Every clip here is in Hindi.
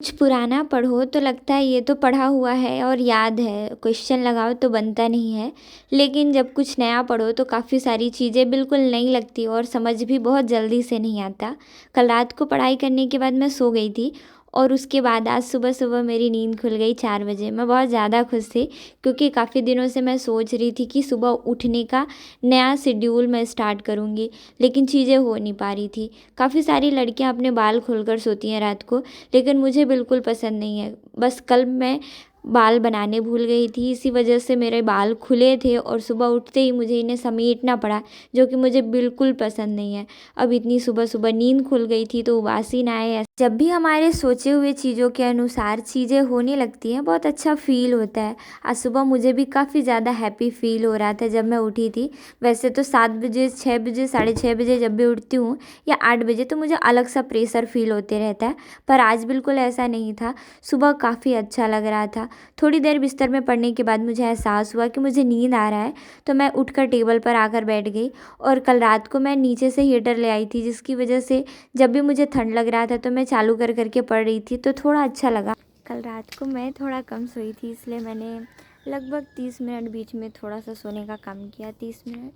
कुछ पुराना पढ़ो तो लगता है ये तो पढ़ा हुआ है और याद है, क्वेश्चन लगाओ तो बनता नहीं है। लेकिन जब कुछ नया पढ़ो तो काफ़ी सारी चीज़ें बिल्कुल नई लगती और समझ भी बहुत जल्दी से नहीं आता। कल रात को पढ़ाई करने के बाद मैं सो गई थी और उसके बाद आज सुबह सुबह मेरी नींद खुल गई 4 बजे। मैं बहुत ज़्यादा खुश थी क्योंकि काफ़ी दिनों से मैं सोच रही थी कि सुबह उठने का नया शेड्यूल मैं स्टार्ट करूँगी, लेकिन चीज़ें हो नहीं पा रही थी। काफ़ी सारी लड़कियां अपने बाल खोलकर सोती हैं रात को, लेकिन मुझे बिल्कुल पसंद नहीं है। बस कल मैं बाल बनाने भूल गई थी, इसी वजह से मेरे बाल खुले थे और सुबह उठते ही मुझे इन्हें समेटना पड़ा, जो कि मुझे बिल्कुल पसंद नहीं है। अब इतनी सुबह सुबह नींद खुल गई थी तो उबासी ना आए। जब भी हमारे सोचे हुए चीज़ों के अनुसार चीज़ें होने लगती हैं बहुत अच्छा फील होता है। आज सुबह मुझे भी काफ़ी ज़्यादा हैप्पी फील हो रहा था जब मैं उठी थी। वैसे तो 7 बजे, 6 बजे, 6:30 बजे जब भी उठती हूँ या 8 बजे तो मुझे अलग सा प्रेशर फील होते रहता है, पर आज बिल्कुल ऐसा नहीं था। सुबह काफ़ी अच्छा लग रहा था। थोड़ी देर बिस्तर में पड़ने के बाद मुझे एहसास हुआ कि मुझे नींद आ रहा है, तो मैं उठकर टेबल पर आकर बैठ गई। और कल रात को मैं नीचे से हीटर ले आई थी, जिसकी वजह से जब भी मुझे ठंड लग रहा था तो मैं चालू कर करके पढ़ रही थी, तो थोड़ा अच्छा लगा। कल रात को मैं थोड़ा कम सोई थी, इसलिए मैंने लगभग 30 मिनट बीच में थोड़ा सा सोने का कम किया। 30 मिनट,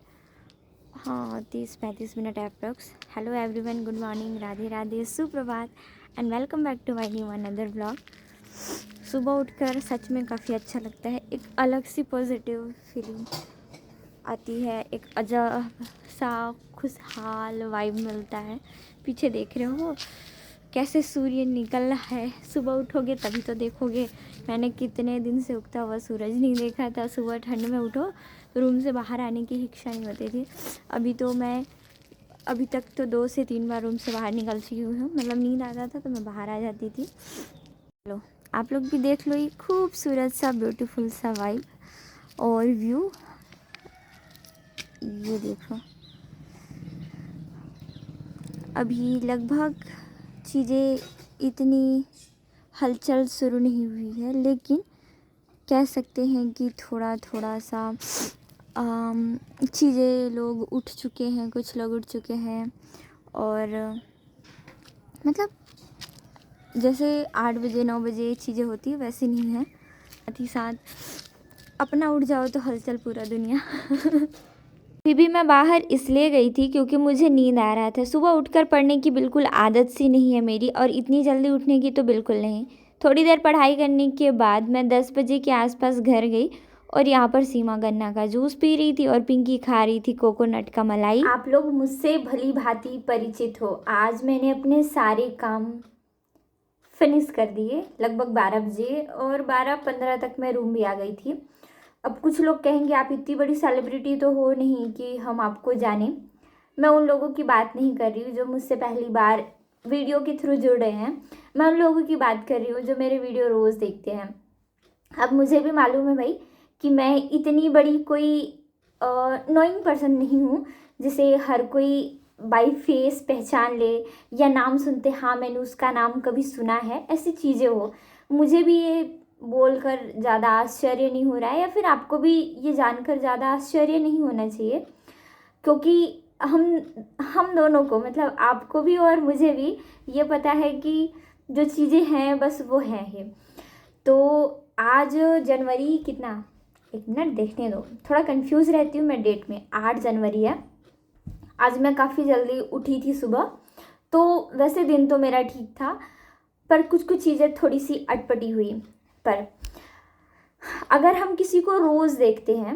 हाँ 30-35 minute approx. Hello everyone, good morning, Radhe Radhe, सुप्रभात and welcome back to my new another blog. सुबह उठकर सच में काफ़ी अच्छा लगता है, एक अलग सी पॉजिटिव फीलिंग आती है, एक अजब सा खुशहाल वाइब मिलता है। पीछे देख रहे हो कैसे सूर्य निकल रहा है, सुबह उठोगे तभी तो देखोगे। मैंने कितने दिन से उगता हुआ सूरज नहीं देखा था। सुबह ठंड में उठो तो रूम से बाहर आने की इच्छा नहीं होती थी। अभी तक तो 2 से 3 बार रूम से बाहर निकल चुकी हूँ, मतलब नींद आता था तो मैं बाहर आ जाती थी। चलो आप लोग भी देख लो ये खूबसूरत सा ब्यूटीफुल सा वाइब और व्यू, ये देखो। अभी लगभग चीज़ें इतनी हलचल शुरू नहीं हुई है, लेकिन कह सकते हैं कि थोड़ा थोड़ा सा चीज़ें लोग उठ चुके हैं, कुछ लोग उठ चुके हैं। और मतलब जैसे 8 बजे 9 बजे चीज़ें होती है वैसे नहीं है। साथ ही साथ अपना उठ जाओ तो हलचल पूरा दुनिया। अभी भी मैं बाहर इसलिए गई थी क्योंकि मुझे नींद आ रहा था। सुबह उठकर पढ़ने की बिल्कुल आदत सी नहीं है मेरी, और इतनी जल्दी उठने की तो बिल्कुल नहीं। थोड़ी देर पढ़ाई करने के बाद मैं 10 बजे के आसपास घर गई और यहाँ पर सीमा गन्ना का जूस पी रही थी और पिंकी खा रही थी कोकोनट का मलाई। आप लोग मुझसे भली भांति परिचित हो। आज मैंने अपने सारे काम फिनिश कर दिए लगभग 12 बजे, और 12:15 तक मैं रूम भी आ गई थी। अब कुछ लोग कहेंगे आप इतनी बड़ी सेलिब्रिटी तो हो नहीं कि हम आपको जाने। मैं उन लोगों की बात नहीं कर रही हूँ जो मुझसे पहली बार वीडियो के थ्रू जुड़ रहे हैं। मैं उन लोगों की बात कर रही हूँ जो मेरे वीडियो रोज़ देखते हैं। अब मुझे भी मालूम है भाई कि मैं इतनी बड़ी कोई नोइंग पर्सन नहीं हूँ जिसे हर कोई बाई फेस पहचान ले, या नाम सुनते हाँ मैंने उसका नाम कभी सुना है, ऐसी चीज़ें हो। मुझे भी ये बोलकर ज़्यादा आश्चर्य नहीं हो रहा है, या फिर आपको भी ये जानकर ज़्यादा आश्चर्य नहीं होना चाहिए, क्योंकि हम दोनों को, मतलब आपको भी और मुझे भी ये पता है कि जो चीज़ें हैं बस वो हैं ही। तो आज जनवरी कितना, 1 मिनट देखने दो, थोड़ा कंफ्यूज रहती हूँ मैं डेट में। 8 जनवरी है। आज मैं काफ़ी जल्दी उठी थी सुबह, तो वैसे दिन तो मेरा ठीक था, पर कुछ कुछ चीज़ें थोड़ी सी अटपटी हुई। पर अगर हम किसी को रोज़ देखते हैं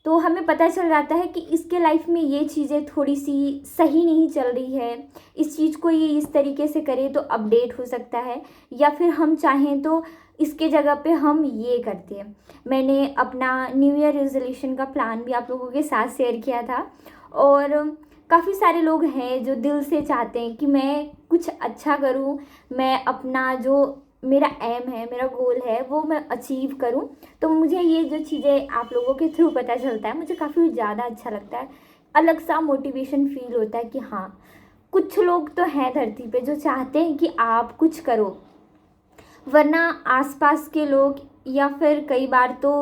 तो हमें पता चल जाता है कि इसके लाइफ में ये चीज़ें थोड़ी सी सही नहीं चल रही है, इस चीज़ को ये इस तरीके से करे तो अपडेट हो सकता है, या फिर हम चाहें तो इसके जगह पे हम ये करते हैं। मैंने अपना न्यू ईयर रेजोल्यूशन का प्लान भी आप लोगों के साथ शेयर किया था, और काफ़ी सारे लोग हैं जो दिल से चाहते हैं कि मैं कुछ अच्छा करूं, मैं अपना जो मेरा एम है, मेरा गोल है, वो मैं अचीव करूं। तो मुझे ये जो चीज़ें आप लोगों के थ्रू पता चलता है, मुझे काफ़ी ज़्यादा अच्छा लगता है। अलग सा मोटिवेशन फील होता है कि हाँ कुछ लोग तो हैं धरती पे जो चाहते हैं कि आप कुछ करो, वरना आसपास के लोग या फिर कई बार तो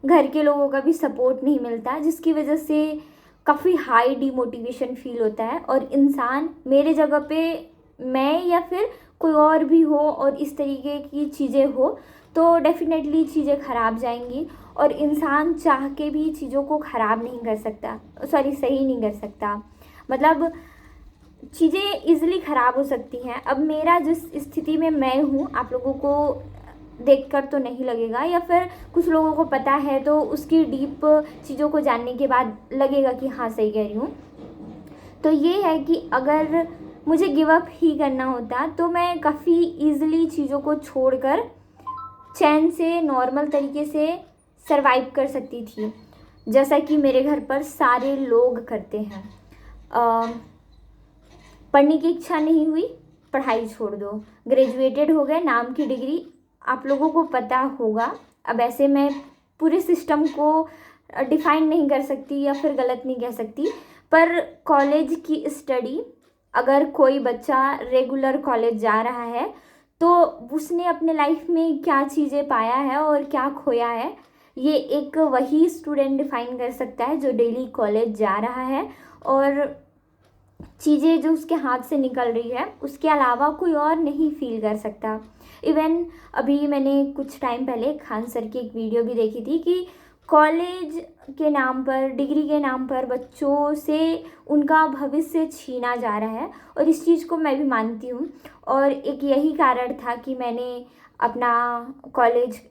घर के लोगों का भी सपोर्ट नहीं मिलता, जिसकी वजह से काफ़ी हाई डिमोटिवेशन फील होता है। और इंसान मेरे जगह पे, मैं या फिर कोई और भी हो और इस तरीके की चीज़ें हो तो डेफ़िनेटली चीज़ें ख़राब जाएंगी। और इंसान चाह के भी चीज़ों को ख़राब नहीं कर सकता, सही नहीं कर सकता। मतलब चीज़ें ईज़िली ख़राब हो सकती हैं। अब मेरा जिस स्थिति में मैं हूँ, आप लोगों को देखकर तो नहीं लगेगा, या फिर कुछ लोगों को पता है तो उसकी डीप चीज़ों को जानने के बाद लगेगा कि हाँ सही कह रही हूँ। तो ये है कि अगर मुझे गिव अप ही करना होता तो मैं काफ़ी ईज़िली चीज़ों को छोड़कर चैन से नॉर्मल तरीके से सरवाइव कर सकती थी, जैसा कि मेरे घर पर सारे लोग करते हैं। पढ़ने की इच्छा नहीं हुई, पढ़ाई छोड़ दो, ग्रेजुएटेड हो गए, नाम की डिग्री, आप लोगों को पता होगा। अब ऐसे मैं पूरे सिस्टम को डिफ़ाइन नहीं कर सकती या फिर गलत नहीं कह सकती, पर कॉलेज की स्टडी, अगर कोई बच्चा रेगुलर कॉलेज जा रहा है तो उसने अपने लाइफ में क्या चीज़ें पाया है और क्या खोया है, ये एक वही स्टूडेंट डिफ़ाइन कर सकता है जो डेली कॉलेज जा रहा है। और चीज़ें जो उसके हाथ से निकल रही है उसके अलावा कोई और नहीं फील कर सकता। इवन अभी मैंने कुछ टाइम पहले खान सर की एक वीडियो भी देखी थी कि कॉलेज के नाम पर, डिग्री के नाम पर बच्चों से उनका भविष्य छीना जा रहा है, और इस चीज़ को मैं भी मानती हूँ। और एक यही कारण था कि मैंने अपना कॉलेज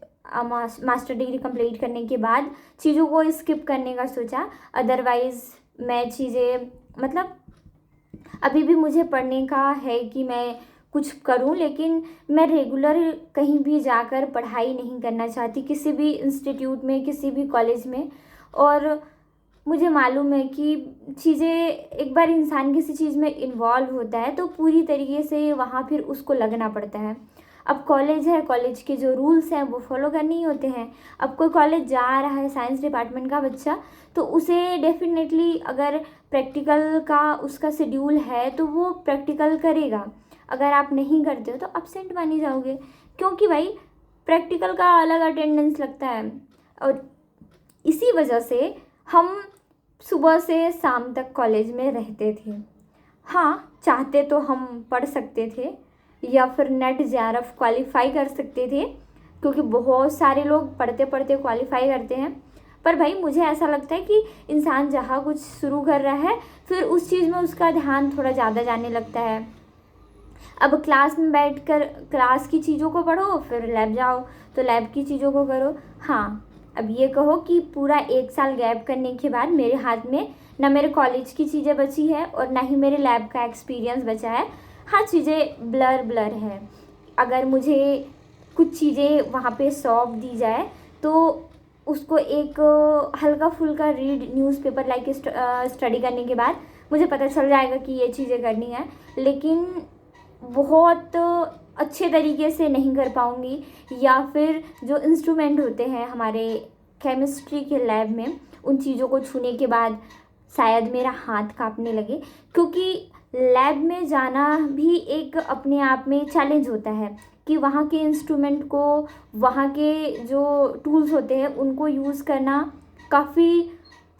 मास्टर डिग्री कंप्लीट करने के बाद चीज़ों को स्किप करने का सोचा। अदरवाइज़ मैं चीज़ें, मतलब अभी भी मुझे पढ़ने का है कि मैं कुछ करूं, लेकिन मैं रेगुलर कहीं भी जाकर पढ़ाई नहीं करना चाहती, किसी भी इंस्टीट्यूट में, किसी भी कॉलेज में। और मुझे मालूम है कि चीज़ें, एक बार इंसान किसी चीज़ में इन्वॉल्व होता है तो पूरी तरीके से वहाँ फिर उसको लगना पड़ता है। अब कॉलेज है, कॉलेज के जो रूल्स हैं वो फॉलो करने ही होते हैं। अब कोई कॉलेज जा रहा है साइंस डिपार्टमेंट का बच्चा, तो उसे डेफिनेटली अगर प्रैक्टिकल का उसका शेड्यूल है तो वो प्रैक्टिकल करेगा। अगर आप नहीं करते हो तो अब्सेंट माने जाओगे, क्योंकि भाई प्रैक्टिकल का अलग अटेंडेंस लगता है। और इसी वजह से हम सुबह से शाम तक कॉलेज में रहते थे। हाँ, चाहते तो हम पढ़ सकते थे या फिर नेट जेआरएफ क्वालिफाई कर सकते थे, क्योंकि बहुत सारे लोग पढ़ते पढ़ते क्वालिफाई करते हैं। पर भाई मुझे ऐसा लगता है कि इंसान जहाँ कुछ शुरू कर रहा है फिर उस चीज़ में उसका ध्यान थोड़ा ज़्यादा जाने लगता है। अब क्लास में बैठकर क्लास की चीज़ों को पढ़ो, फिर लैब जाओ तो लैब की चीज़ों को करो। हाँ, अब ये कहो कि पूरा 1 साल गैप करने के बाद मेरे हाथ में ना मेरे कॉलेज की चीज़ें बची है और ना ही मेरे लैब का एक्सपीरियंस बचा है। हाँ, चीज़ें ब्लर है। अगर मुझे कुछ चीज़ें वहाँ पे सौंप दी जाए तो उसको एक हल्का फुल्का रीड न्यूज़पेपर लाइक स्टडी करने के बाद मुझे पता चल जाएगा कि ये चीज़ें करनी है, लेकिन बहुत अच्छे तरीके से नहीं कर पाऊँगी। या फिर जो इंस्ट्रूमेंट होते हैं हमारे केमिस्ट्री के लैब में, उन चीज़ों को छूने के बाद शायद मेरा हाथ कांपने लगे, क्योंकि लैब में जाना भी एक अपने आप में चैलेंज होता है कि वहाँ के इंस्ट्रूमेंट को, वहाँ के जो टूल्स होते हैं उनको यूज़ करना काफ़ी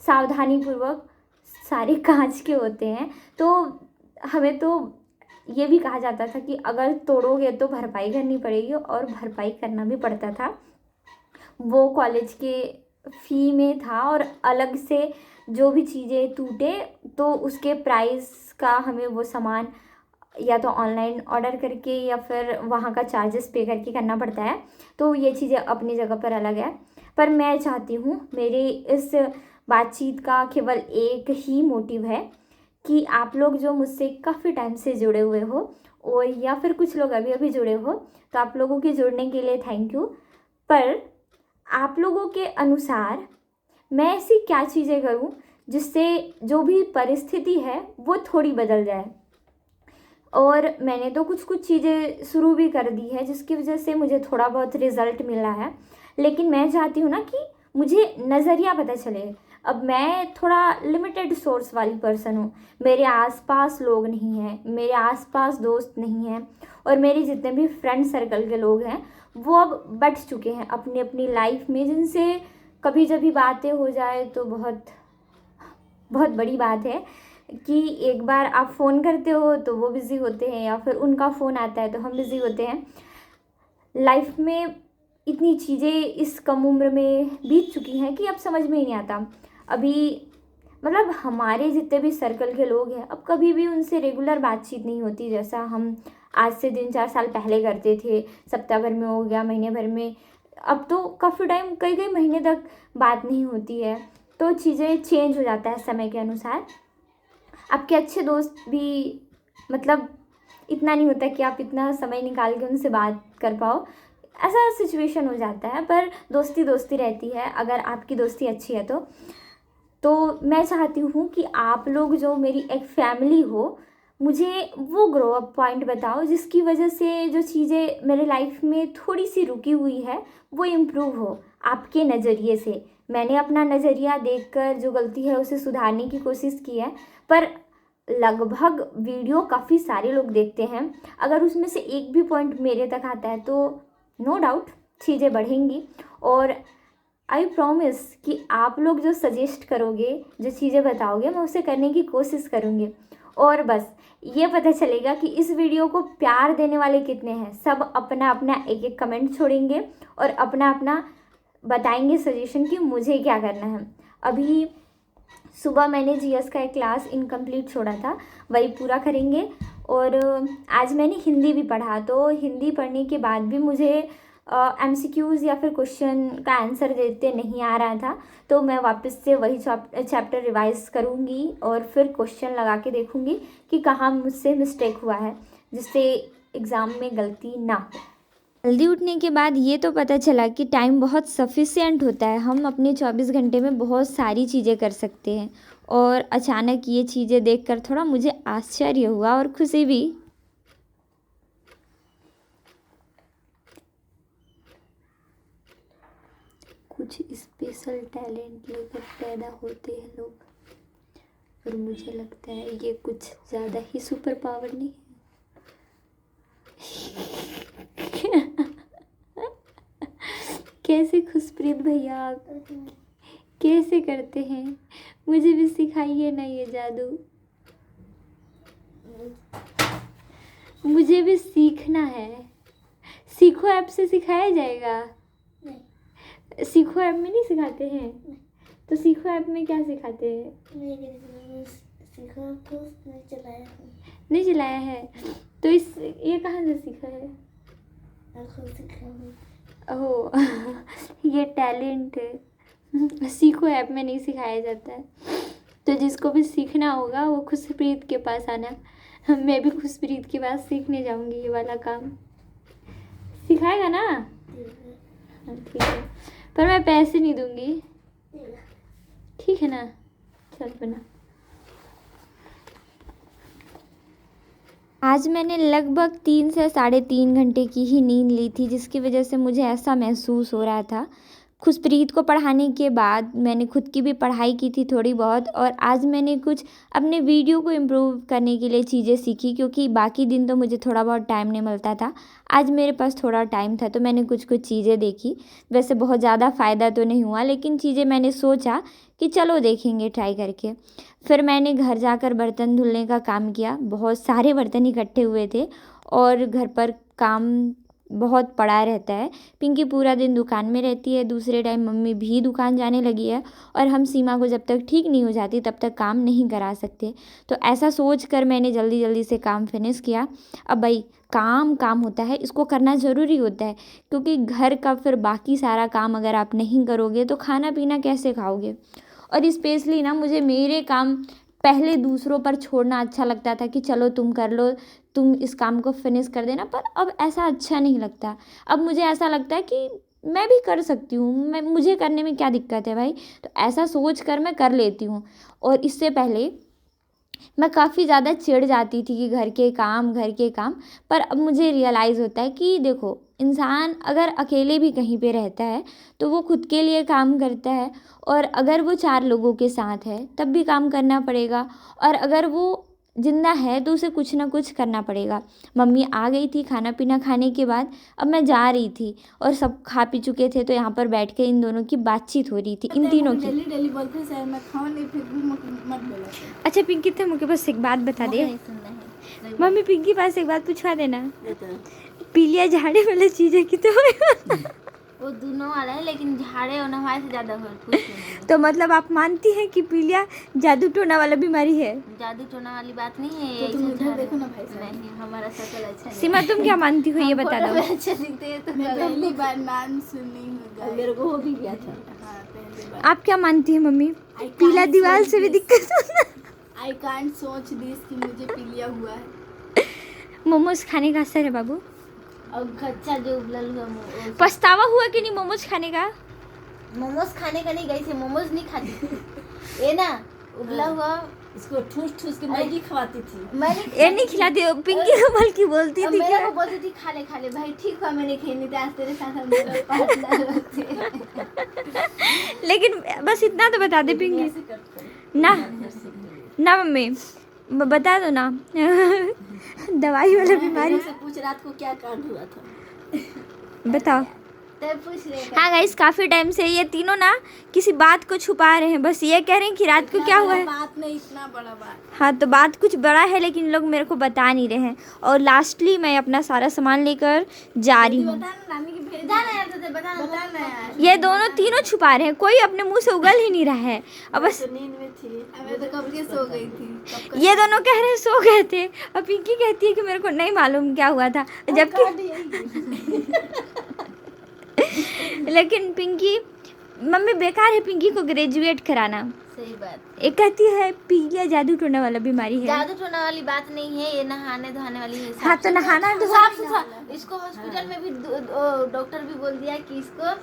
सावधानीपूर्वक, सारे कांच के होते हैं। तो हमें तो ये भी कहा जाता था कि अगर तोड़ोगे तो भरपाई करनी पड़ेगी, और भरपाई करना भी पड़ता था। वो कॉलेज के फ़ी में था, और अलग से जो भी चीज़ें टूटे तो उसके प्राइस का हमें वो सामान या तो ऑनलाइन ऑर्डर करके या फिर वहाँ का चार्जेस पे करके करना पड़ता है। तो ये चीज़ें अपनी जगह पर अलग है। पर मैं चाहती हूँ, मेरे इस बातचीत का केवल एक ही मोटिव है कि आप लोग जो मुझसे काफ़ी टाइम से जुड़े हुए हो, और या फिर कुछ लोग अभी अभी जुड़े हो, तो आप लोगों के जुड़ने के लिए थैंक यू। पर आप लोगों के अनुसार मैं ऐसी क्या चीज़ें करूं जिससे जो भी परिस्थिति है वो थोड़ी बदल जाए। और मैंने तो कुछ कुछ चीज़ें शुरू भी कर दी है जिसकी वजह से मुझे थोड़ा बहुत रिज़ल्ट मिल रहा है, लेकिन मैं चाहती हूँ ना कि मुझे नज़रिया पता चले। अब मैं थोड़ा लिमिटेड सोर्स वाली पर्सन हूँ, मेरे आसपास लोग नहीं हैं, मेरे आसपास दोस्त नहीं हैं, और मेरे जितने भी फ्रेंड सर्कल के लोग हैं वो अब बट चुके हैं अपनी अपनी लाइफ में, जिनसे कभी जब भी बातें हो जाए तो बहुत बहुत बड़ी बात है। कि एक बार आप फ़ोन करते हो तो वो बिज़ी होते हैं या फिर उनका फ़ोन आता है तो हम बिज़ी होते हैं। लाइफ में इतनी चीज़ें इस कम उम्र में बीत चुकी हैं कि अब समझ में ही नहीं आता। अभी मतलब हमारे जितने भी सर्कल के लोग हैं, अब कभी भी उनसे रेगुलर बातचीत नहीं होती जैसा हम आज से 3-4 साल पहले करते थे। सप्ताह भर में हो गया, महीने भर में, अब तो काफ़ी टाइम, कई-कई महीने तक बात नहीं होती है। तो चीज़ें चेंज हो जाता है समय के अनुसार। आपके अच्छे दोस्त भी मतलब इतना नहीं होता कि आप इतना समय निकाल के उनसे बात कर पाओ, ऐसा सिचुएशन हो जाता है, पर दोस्ती दोस्ती रहती है अगर आपकी दोस्ती अच्छी है तो। मैं चाहती हूँ कि आप लोग जो मेरी एक फैमिली हो, मुझे वो ग्रो अप पॉइंट बताओ जिसकी वजह से जो चीज़ें मेरे लाइफ में थोड़ी सी रुकी हुई है वो इम्प्रूव हो आपके नज़रिए से। मैंने अपना नज़रिया देखकर जो गलती है उसे सुधारने की कोशिश की है, पर लगभग वीडियो काफ़ी सारे लोग देखते हैं। अगर उसमें से एक भी पॉइंट मेरे तक आता है तो नो डाउट चीज़ें बढ़ेंगी। और आई प्रॉमिस कि आप लोग जो सजेस्ट करोगे, जो चीज़ें बताओगे, मैं उसे करने की कोशिश करूँगी। और बस ये पता चलेगा कि इस वीडियो को प्यार देने वाले कितने हैं। सब अपना अपना एक एक कमेंट छोड़ेंगे और अपना अपना बताएंगे सजेशन कि मुझे क्या करना है। अभी सुबह मैंने जीएस का एक क्लास इनकम्प्लीट छोड़ा था, वही पूरा करेंगे। और आज मैंने हिंदी भी पढ़ा, तो हिंदी पढ़ने के बाद भी मुझे एमसीक्यूज़ या फिर क्वेश्चन का आंसर देते नहीं आ रहा था, तो मैं वापस से वही चैप्टर रिवाइज करूँगी और फिर क्वेश्चन लगा के देखूँगी कि कहाँ मुझसे मिस्टेक हुआ है, जिससे एग्ज़ाम में गलती ना हो। जल्दी उठने के बाद ये तो पता चला कि टाइम बहुत सफिशिएंट होता है, हम अपने 24 घंटे में बहुत सारी चीज़ें कर सकते हैं। और अचानक ये चीज़ें देखकर थोड़ा मुझे आश्चर्य हुआ और खुशी भी। कुछ स्पेशल टैलेंट लेकर पैदा होते हैं लोग, और मुझे लगता है ये कुछ ज़्यादा ही सुपर पावर नहीं है। कैसे खुशप्रीत भैया आप कैसे करते हैं? मुझे भी सिखाइए ना ये जादू, मुझे भी सीखना है। सीखो ऐप से सिखाया जाएगा? नहीं। सीखो ऐप में नहीं सिखाते हैं? नहीं। तो सीखो ऐप में क्या सिखाते हैं? सीखो तो नहीं चलाया है। नहीं चलाया है तो ये कहाँ से सीखा है? खुद सीखा है। ओह ये टैलेंट है। सीखो ऐप में नहीं सिखाया जाता है, तो जिसको भी सीखना होगा वो खुशप्रीत के पास आना। मैं भी खुशप्रीत के पास सीखने जाऊंगी ये वाला काम। सिखाएगा ना? ठीक है, पर मैं पैसे नहीं दूंगी, ठीक है ना? चल बना। आज मैंने लगभग 3 से 3.5 घंटे की ही नींद ली थी, जिसकी वजह से मुझे ऐसा महसूस हो रहा था। खुशप्रीत को पढ़ाने के बाद मैंने खुद की भी पढ़ाई की थी थोड़ी बहुत, और आज मैंने कुछ अपने वीडियो को इम्प्रूव करने के लिए चीज़ें सीखी, क्योंकि बाकी दिन तो मुझे थोड़ा बहुत टाइम नहीं मिलता था। आज मेरे पास थोड़ा टाइम था तो मैंने कुछ कुछ चीज़ें देखी। वैसे बहुत ज़्यादा फ़ायदा तो नहीं हुआ, लेकिन चीज़ें मैंने सोचा कि चलो देखेंगे ट्राई करके। फिर मैंने घर जाकर बर्तन धुलने का काम किया। बहुत सारे बर्तन इकट्ठे हुए थे और घर पर काम बहुत पड़ा रहता है। पिंकी पूरा दिन दुकान में रहती है, दूसरे टाइम मम्मी भी दुकान जाने लगी है, और हम सीमा को जब तक ठीक नहीं हो जाती तब तक काम नहीं करा सकते। तो ऐसा सोच कर मैंने जल्दी जल्दी से काम फिनिश किया। अब भाई काम काम होता है, इसको करना ज़रूरी होता है, क्योंकि घर का फिर बाकी सारा काम अगर आप नहीं करोगे तो खाना पीना कैसे खाओगे। और स्पेशली ना मुझे मेरे काम पहले दूसरों पर छोड़ना अच्छा लगता था कि चलो तुम कर लो, तुम इस काम को फिनिश कर देना, पर अब ऐसा अच्छा नहीं लगता। अब मुझे ऐसा लगता है कि मैं भी कर सकती हूँ, मुझे करने में क्या दिक्कत है भाई। तो ऐसा सोच कर मैं कर लेती हूँ। और इससे पहले मैं काफ़ी ज़्यादा चिढ़ जाती थी कि घर के काम, पर अब मुझे रियलाइज़ होता है कि देखो, इंसान अगर अकेले भी कहीं पे रहता है तो वो खुद के लिए काम करता है, और अगर वो 4 लोगों के साथ है तब भी काम करना पड़ेगा। और अगर वो जिंदा है तो उसे कुछ ना कुछ करना पड़ेगा। मम्मी आ गई थी खाना पीना खाने के बाद, अब मैं जा रही थी और सब खा पी चुके थे, तो यहाँ पर बैठ के इन दोनों की बातचीत हो रही थी, इन तीनों की। डेली बोलते हैं सर मैं खाऊं नहीं, फिर भी मत बोलो। अच्छा पिंकी, तो मुझे बस एक बात बता दे। मम्मी पिंकी पास एक बात पूछवा देना, पीलिया झाड़े वाला चीज है कि तो वो दोनों वाला है, लेकिन झाड़े और नहवाए से ज्यादा हो। तो मतलब आप मानती हैं कि पीलिया जादू टोना वाला बीमारी है? जादू टोना वाली बात नहीं है। तो तुम इधर देखो ना भाई, नहीं हमारा शक्ल अच्छा नहीं। सीमा तुम क्या मानती हो ये बता दो। अच्छे दिखते हैं तो मैं पहली बार नाम सुनी हूं, मेरे को हो भी गया था। हां पहली बार। आप क्या मानती हैं मम्मी? पीला दीवार से भी दिक्कत होता है। आई कांट सोच दिस कि मुझे पीलिया हुआ है। मोमोज खाने का असर है बाबू, और कच्चा जो उबलल हुआ पछतावा हुआ कि नहीं मोमोज खाने का? मोमोज खाने का नहीं गई थी, मोमोज नहीं खाती ये ना उबला हुआ इसको ठूस के मैगी खवाती थी। मैंने ये नहीं खिलाती हो पिंकी को, बल्कि बोलती थी मेरे को बोलती थी खा ले भाई, ठीक हुआ मैंने खेलनी थी, आज तेरे साथ हम दोनों पार्टनर थे। लेकिन बस इतना तो बता दे पिंकी ना, ना मम्मी बता दो ना दवाई वाला बीमारी से पूछ रात को क्या कांड हुआ था, बताओ। पूछ ले। हाँ गाइस, काफी टाइम से ये तीनों ना किसी बात को छुपा रहे हैं, बस ये कह रहे हैं कि रात को क्या हुआ है। बात नहीं, इतना बड़ा बात। हाँ तो बात कुछ बड़ा है, लेकिन लोग मेरे को बता नहीं रहे हैं। और लास्टली मैं अपना सारा सामान लेकर जा रही हूँ। ये दोनों तीनों छुपा रहे हैं, कोई अपने मुंह से उगल ही नहीं रहा है। अब बस नींद में थी, मैं तो कब के सो गई थी। ये दोनों कह रहे हैं सो गए थे, और पिंकी कहती है कि मेरे को नहीं मालूम क्या हुआ था, जबकि लेकिन पिंकी मम्मी बेकार है पिंकी को ग्रेजुएट कराना। सही बात। एक कहती है पीलिया जादू टोना वाला बीमारी है। जादू टोना वाली बात नहीं है, ये नहाने धोने वाली है। हाँ तो नहाना साफ सुथरा, इसको हॉस्पिटल में भी डॉक्टर भी बोल दिया कि इसको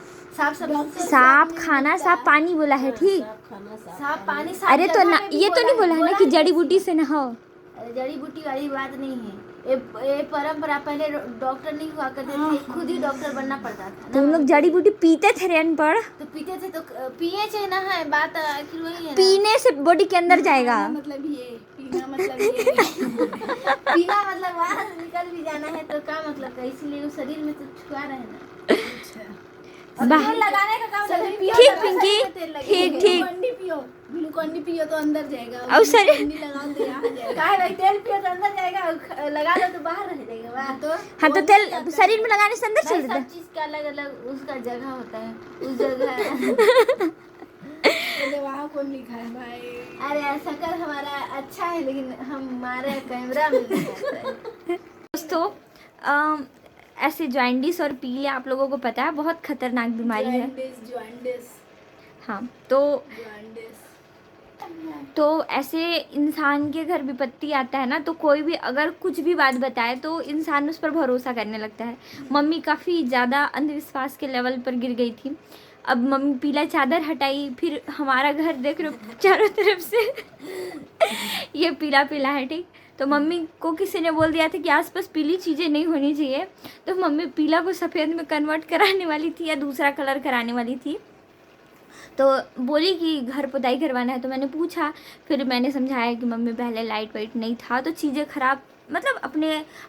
साफ खाना साफ पानी बोला है, ठीक साफ पानी साफ। अरे तो ये तो नहीं बोला है ना कि जड़ी बूटी से नहाओ। जड़ी बूटी वाली बात नहीं है, ये परंपरा पहले डॉक्टर नहीं हुआ करते थे, खुद ही डॉक्टर बनना पड़ता था। तो उन लोग जड़ी बूटी पीते थे अनपढ़, तो पीते थे तो पिए चाहे ना है, बात आखिर वही है। पीने से बॉडी के अंदर जाएगा, मतलब ये पीना मतलब ये पीना मतलब बाहर निकल भी जाना है तो क्या मतलब का, इसीलिए वो शरीर में तो छुआ रहे ना। तेल लगाने का काम है, ठीक पिंकी, ठीक ठीक ग्लूकोन डी पियो तो अंदर जाएगा, और शरीर लगा दो यहाँ जाएगा। भाई तेल पियो तो अंदर जाएगा, लगा लो तो बाहर रह जाएगा। वाह तो हाँ तो तेल शरीर में लगाने से अंदर चल जाता है। सब चीज का अलग अलग उसका जगह होता है, उस जगह वहाँ कौन लिखा है भाई। अरे शक्ल हमारा अच्छा है, लेकिन हमारे कैमरा में नहीं आता है। दोस्तों ऐसे जॉइंडिस और पीलिया आप लोगों को पता है बहुत खतरनाक बीमारी है। हाँ तो ऐसे इंसान के घर विपत्ति आता है ना, तो कोई भी अगर कुछ भी बात बताए तो इंसान उस पर भरोसा करने लगता है। मम्मी काफ़ी ज़्यादा अंधविश्वास के लेवल पर गिर गई थी। अब मम्मी पीला चादर हटाई, फिर हमारा घर देख रहे हो चारों तरफ से ये पीला पीला है, ठीक। तो मम्मी को किसी ने बोल दिया था कि आसपास पीली चीज़ें नहीं होनी चाहिए, तो मम्मी पीला को सफ़ेद में कन्वर्ट कराने वाली थी या दूसरा कलर कराने वाली थी। तो बोली कि घर पुताई करवाना है, तो मैंने पूछा, फिर मैंने समझाया कि मम्मी पहले लाइट वाइट नहीं था तो चीज़ें ख़राब, मतलब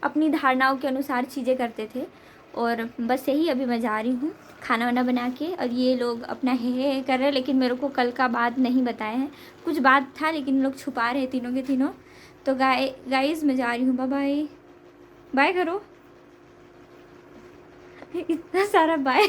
अपनी धारणाओं के अनुसार चीज़ें करते थे। और बस यही अभी मैं जा रही हूँ खाना वाना बना के, और ये लोग अपना हे कर रहे हैं, लेकिन मेरे को कल का बात नहीं बताए हैं। कुछ बात था लेकिन लोग छुपा रहे तीनों के तीनों। तो गाइस मैं जा रही हूँ, बाय बाय करो इतना सारा बाय